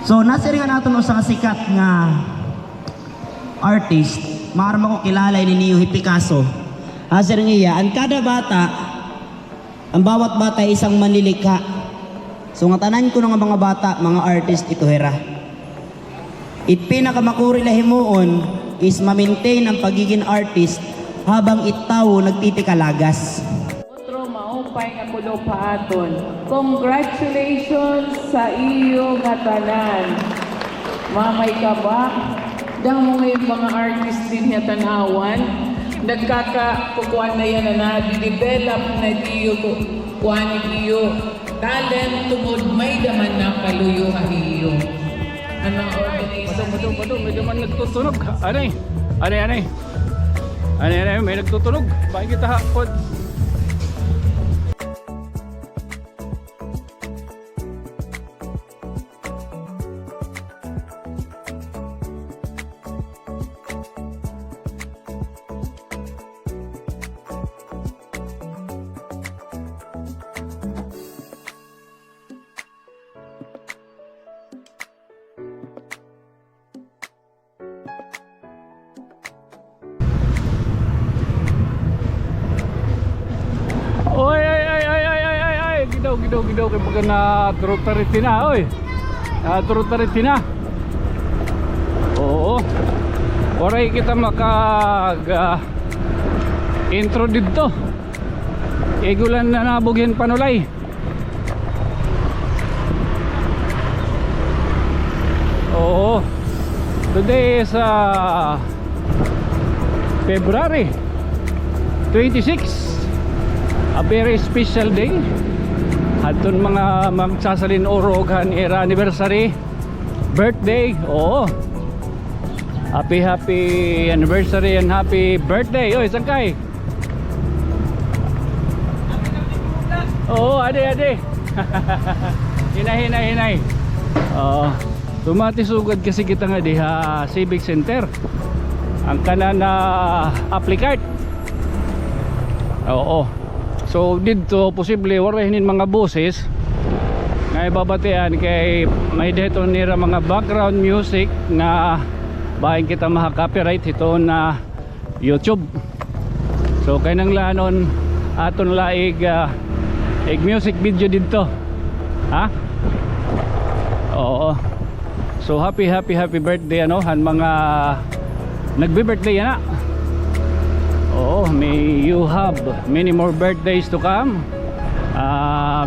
So nasa rin nga natin usang sikat nga artist, maarama ko kilala ni Neo Picasso. Nasa rin iya, ang kada bata, ang bawat bata ay isang manlilikha. So nga tanan ko ng mga bata, mga artist ito hera. It pinakamakuri na himuon is ma-maintain ang pagiging artist habang itaw nagtitikalagas. Otro maupay nga kulo paaton. Congratulations sa iyo nga tanan. Mamay ka ba? Damo ngayon mga artist din niya tanawan. Nagkakakukuan na yan na na-develop na diyo kuan diyo. Talent tungod may daman na kaluyo hahiyo. Anong organization? Bato, may naman nagtutunog. Anay, may nagtutunog. Bakit kita hapon? Oy, gidaw kay pag na turot-tariti na, oy. Turot-tariti na. Oo. Oray kita makag intro dito. Igulan na nabugyan panulay. Oo. Today is February 26. A very special day. Adton mga magsasalin orogan era anniversary, birthday. Oo. Happy anniversary and happy birthday. Oy, sangkay. Oo, ade. Hinay. Oo. Tumatisugad kasi kita nga diha Civic Center. Ang kanan na applicant. Oo. So dito posible warahin mga boses na ibabatian kay may dito nira mga background music na bahin kita maha-copyright ito na YouTube. So kay nang lanon aton laig music video dito. Ha? Oo. So happy birthday ano han mga nagbe-birthday na. Oh, may you have many more birthdays to come.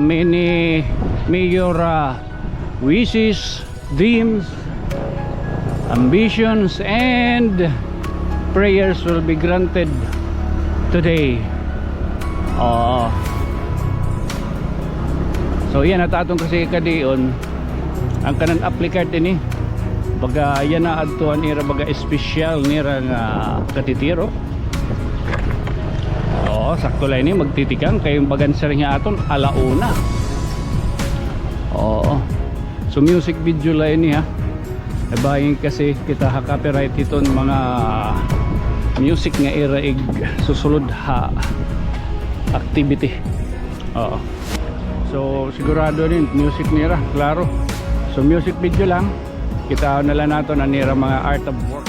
May your wishes, dreams, ambitions, and prayers will be granted today. So yan natatong kasi kadion ang kanan applicant ini. Baga yan na adtuan nira baga espesyal nira nga katitiro. Oo, sakto lang ini magtitikang kay bagan sa ring aton alauna. Oo. So music video la ini ha. Nabayin kasi kita ha copyright iton mga music nga iraig susulod ha activity. Oo. So sigurado din music nira, klaro. So music video lang. Kita na lang nato na nira mga art of work.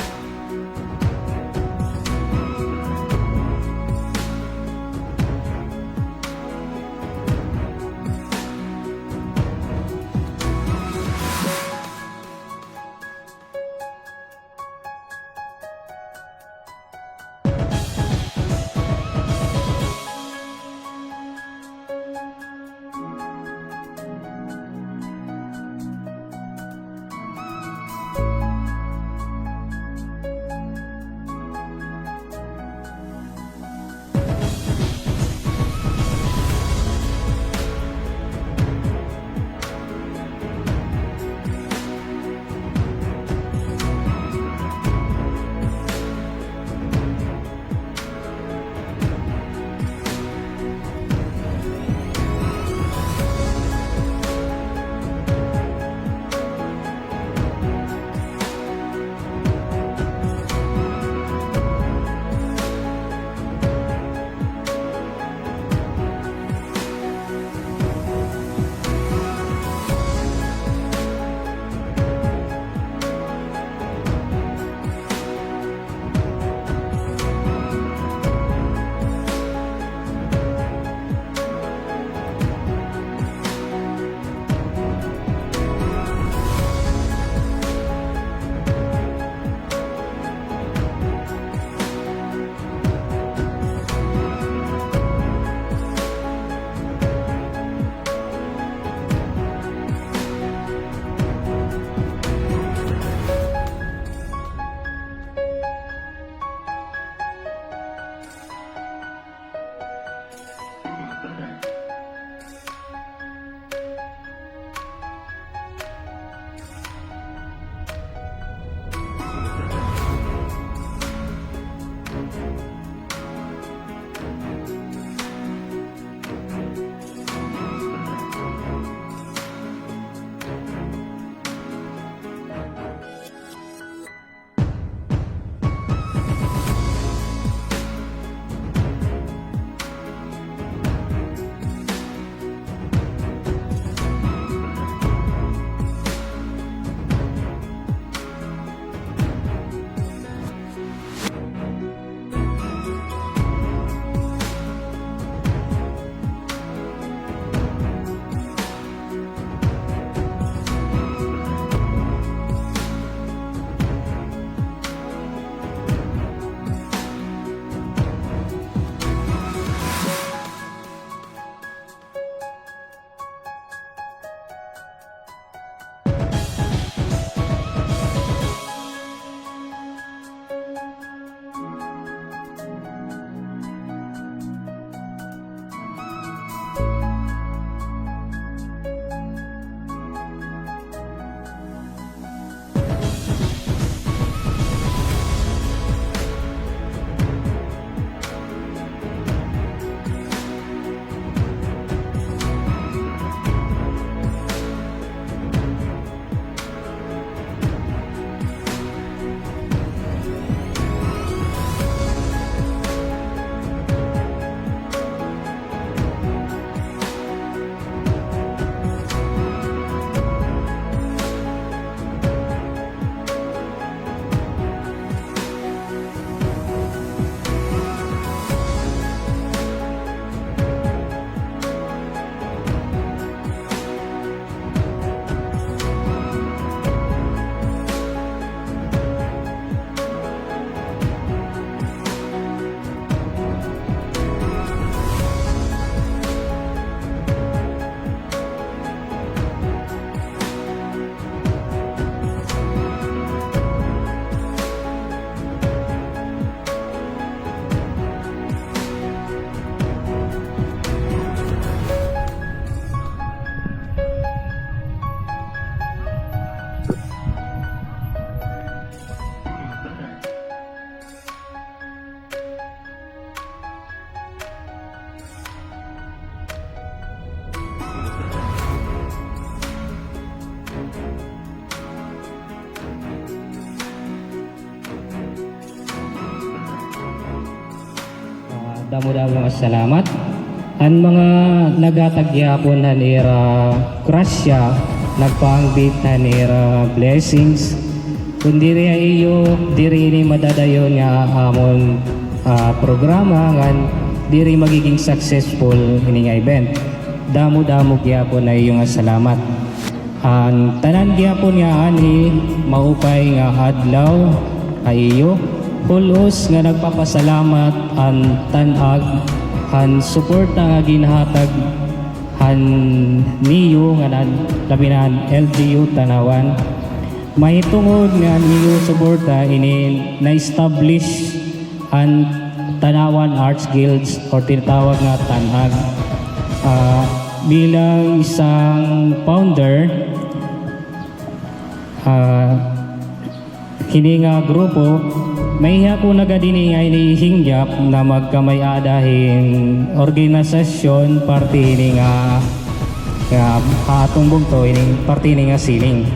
damo-damo nga salamat. Ang mga nagatagyapon na nira grasya, nagpaangbit na nira blessings. Kung diri iyo, diri ni madadayon nga amon programa nga diri magiging successful ini nga event. Damo-damo gyapon na iyo nga salamat. Ang tanan gyapon nga ani maupay nga adlaw kayo hulos nga nagpapasalamat ang tanag han suporta nga ginhatag han niyo nga labinan LGU Tanawan. May tungod nga niyo suporta ini na-establish ang Tanawan Arts Guilds o tinatawag nga tanag. Bilang isang founder, kini nga grupo, may ako nagadini nga inihinggap na magkamay-adahing organisasyon parte ini nga atong bugto ini parte ini nga sining.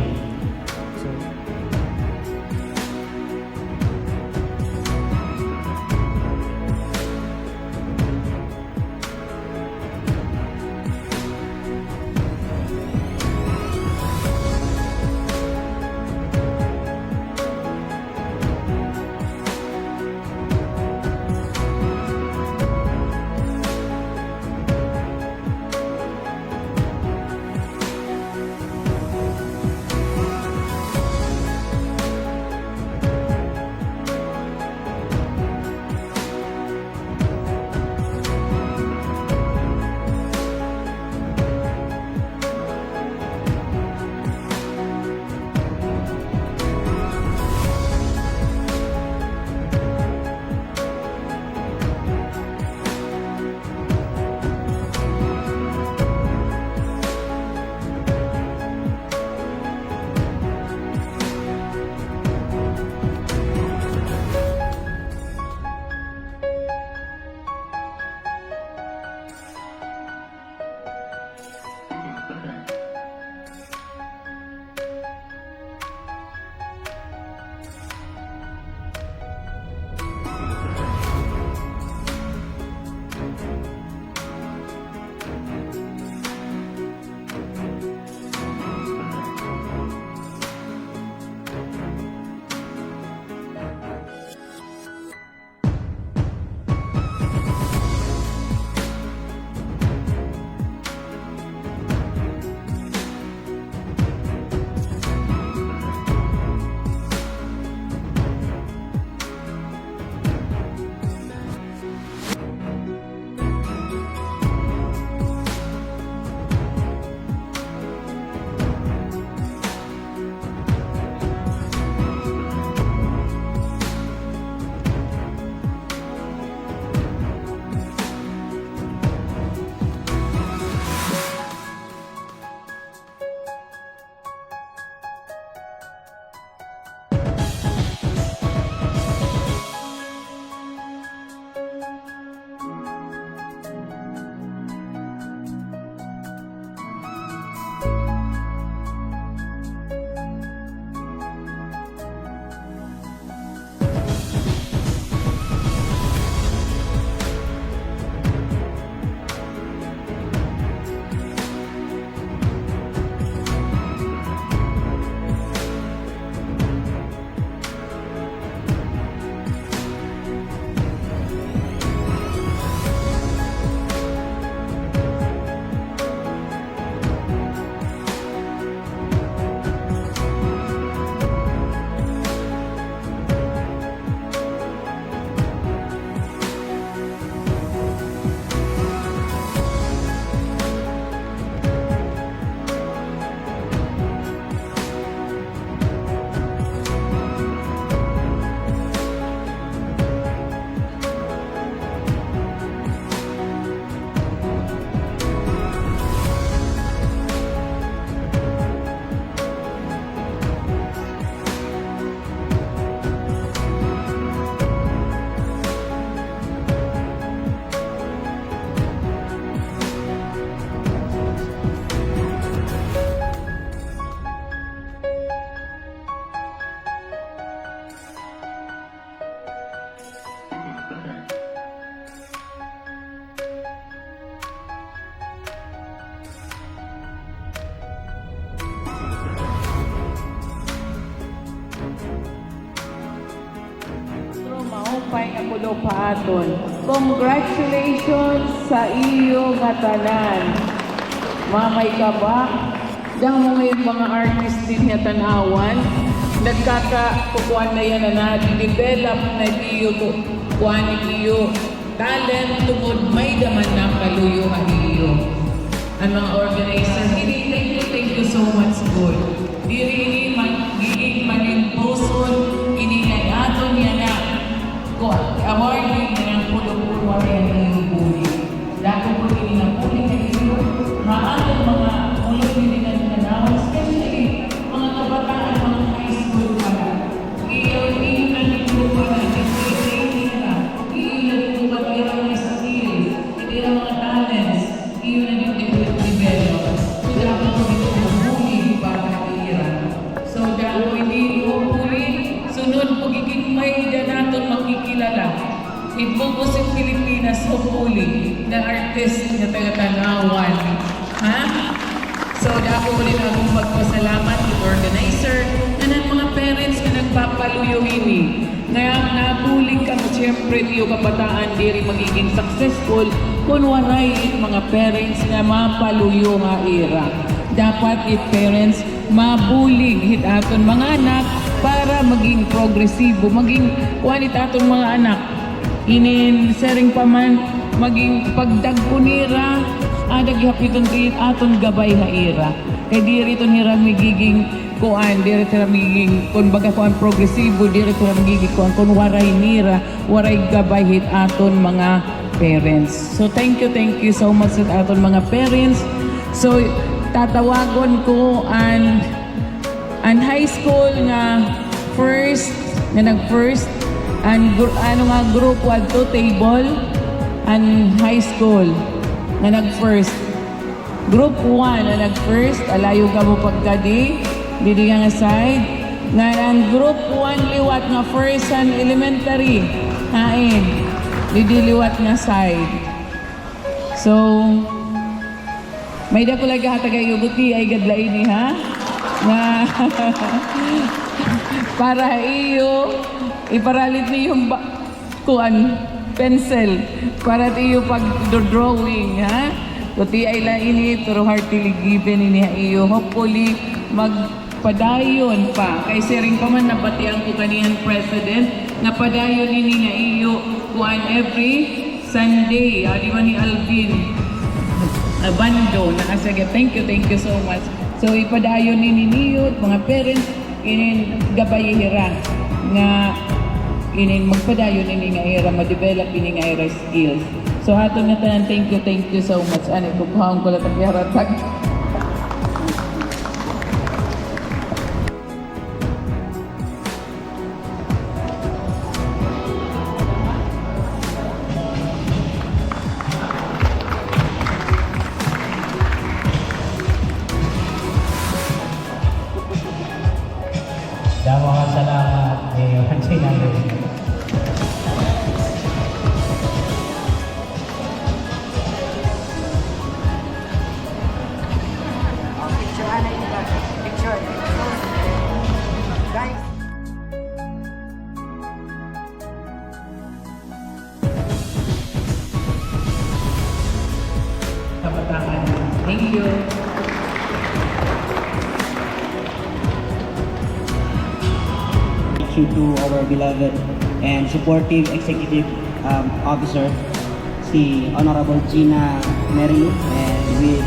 pay nga kulo paaton. Congratulations sa iyo nga tanan. Mamay ka ba? Dang mo ngayon mga artist din nga tanawan, nagkakakukuan na yan na develop na iyo kuan iyo talent tungod may daman na kaluyo ang iyo. Ang mga organizer, thank you so much good. Diri magiging malimposon, ininay aton niya na award niya ng pulo-pulo ang iyong buli. Dako po ini ng buli na iyo, maaton mga ulo din na tanaw, especially mga kabataan, mga high school pala. Iyo na nito pala, iyo na nito pala mga skills, hindi na mga talents, iyo na nito develop. Dako po ito ng buli para ira. So dako hindi mo buli, sunod pagiging may naton makikilala. Ibugo sa Pilipinas o puli na artist na taga-tanawan. Ha? So, dako ulit akong magpasalamat sa organizer na ng mga parents na nagpapaluyo ini. Ngayon, nabulig ka mo siyempre iyo kabataan diri magiging successful kung walay mga parents na mapaluyo nga ira. Dapat parents mabulig hit aton mga anak para maging progresibo, maging kuanit aton mga anak. Inin sering pa man maging pagdagpunira adag hapiton ti aton gabay nga ira. Kay diri to nira magiging kuan, diri to magiging kun baga kuan progresibo, diri to magiging kun waray nira, waray gabay hit aton mga parents. So thank you so much sa aton mga parents. So tatawagon ko an high school nga first nga nag-first ano nga group 1 to table and high school nga nag-first. Group 1 na nag-first, alayo ka mo pagkadi, didi nga side. Nga ang group 1 liwat nga first and elementary, hain, didi liwat nga side. So, may da ko lagi hatagay yuguti ay gadlain ni ha? Nga, para iyo, iparalit niyo yung kuan, pencil, para iyo pag-drawing, ha? Kuti ay laini, pero heartily given ini iyo. Hopefully, magpadayon pa. Kay siring pa man napatiang ko kanihan president, napadayon ini nga iyo, kuan every Sunday. Di ba ni Alvin? Bando, nakasaga. Thank you so much. So, ipadayon ini niyo, mga parents, inin gabayihira nga inin magpadayon ini nga era ma-develop ini nga era skills. So aton nga tanan, thank you so much. Ani ko paong ko latag haratag. Damo ka salamat ni Mansinang. Picture. Guys. Kabataan. Thank you. Thank you to our beloved and supportive executive officer, si Honorable Gina Merilu, and with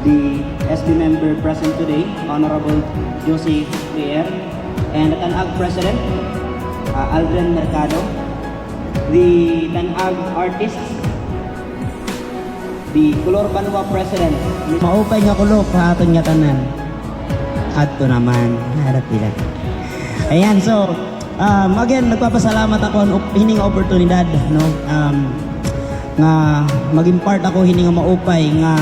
the SB member present today, Honorable Jose Pierre, and the TANAG President, Aldrin Mercado, the TANAG artists, the Color Banwa President. Maupay nga kulo pa aton nga tanan. Adto naman, harap nila. Ayan, so again nagpapasalamat ako hining oportunidad, no, nga maging part ako hining maupay nga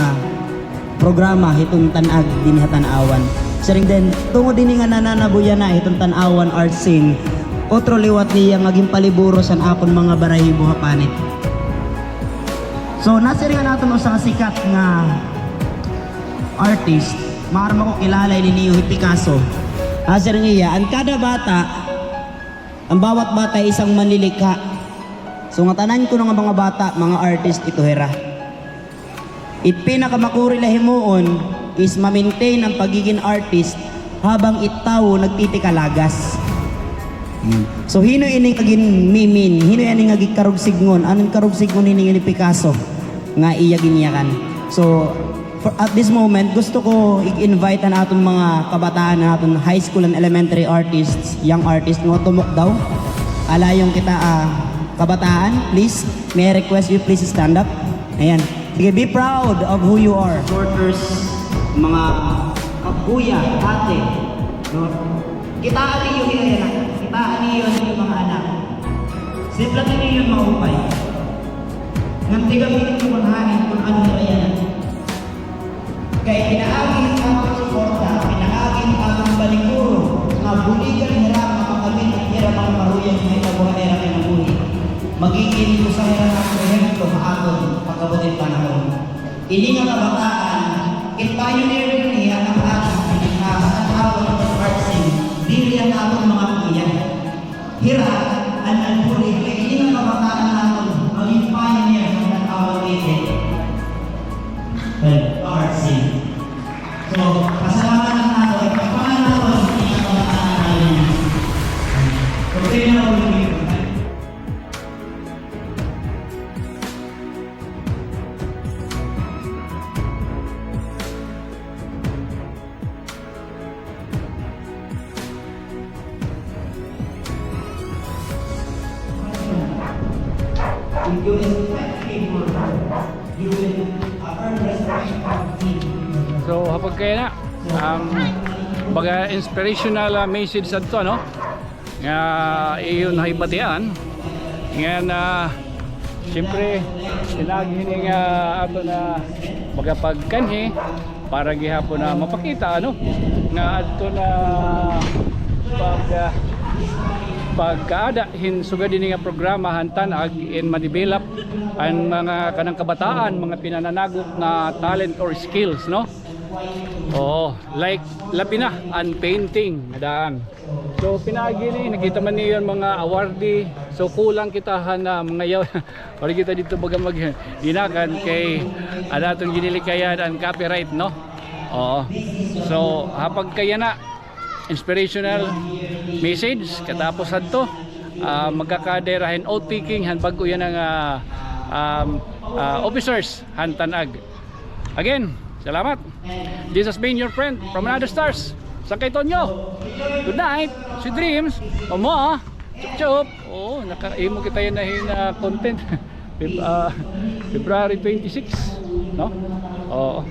programa hitong TANAG din Tanawan. Siring din tungod din nga nananabuyan na hitong Tanawan art scene, otro liwat niya maging paliburo sa akon mga barahibo hapanit. So nasiring naton usa ka sikat nga artist, maaram ako kilala ni Picasso. Sir Ngiya, ang kada bata Ang bawat bata ay isang manlilikha. So nga tanan ko nga mga bata, mga artist ito hera. It pinakamakuri lahimuon is ma-maintain ang pagiging artist habang itaw nagtitikalagas. So hino ini kagin mimin, hino ini nga gikarugsignon, anong karugsignon ini ni Picasso nga iya ginyakan. So at this moment gusto ko i-invite ang atong mga kabataan, na atong high school and elementary artists, young artists nga tumok daw. Alayong kita kabataan, please, may I request you please stand up. Ayan. Sige, be proud of who you are. Shorters, mga kakuya, ate. No? Kitaan niyo yung anak. Kitaan niyo yung mga anak. Simplatan niyo yung maupay. Nganti gamitin mo manhain kung ano nila yan. Kaya pinaagin ang suporta, pinaagin ang balikuro, nga buligan hirap ang makamit at hirap ang maruyang may kabuhanera ng buhi. Magiging ko sa hirap ang proyekto maaton pagkabutin panahon. Ini nga kabataan, pioneer rin niya ang ating pinakatawag ng art scene, dili ang atong mga kuya. Hirap ang buhi, kaya ini nga kabataan natin, maging pioneer ng natawag natin. Art scene. So, pasalamat nato ay kapanan nato ang pinakabataan natin. So, kaya na ulit. If you respect people, you will earn respect from people. So hapag kaya na baga inspirational message sa ito, no? Nga iyon haibatian nga na siyempre pinaghining ato na baga pagkanhi para gihapon na mapakita, ano, nga ato na pagkaada hinsugad din nga programa hantan ag in ma-develop ang mga kanang kabataan, mga pinananagot na talent or skills, no? Oo, like labi na ang painting daan. So pinagini nakita man niyon mga awardee. So kulang kita na mga yaw. Para kita dito baga mag dinakan kay adatong ginilikayan ang copyright, no? Oo. So hapag kaya na inspirational message katapos adto magkakaderahin out picking han bago yan ang officers hantanag. Again, salamat. This has been your friend from another stars. Sa kay Tonyo. Good night. Sweet dreams. Omo. Chup chup. Oh, nakaimo kita yan na content. February 26, no? Oo.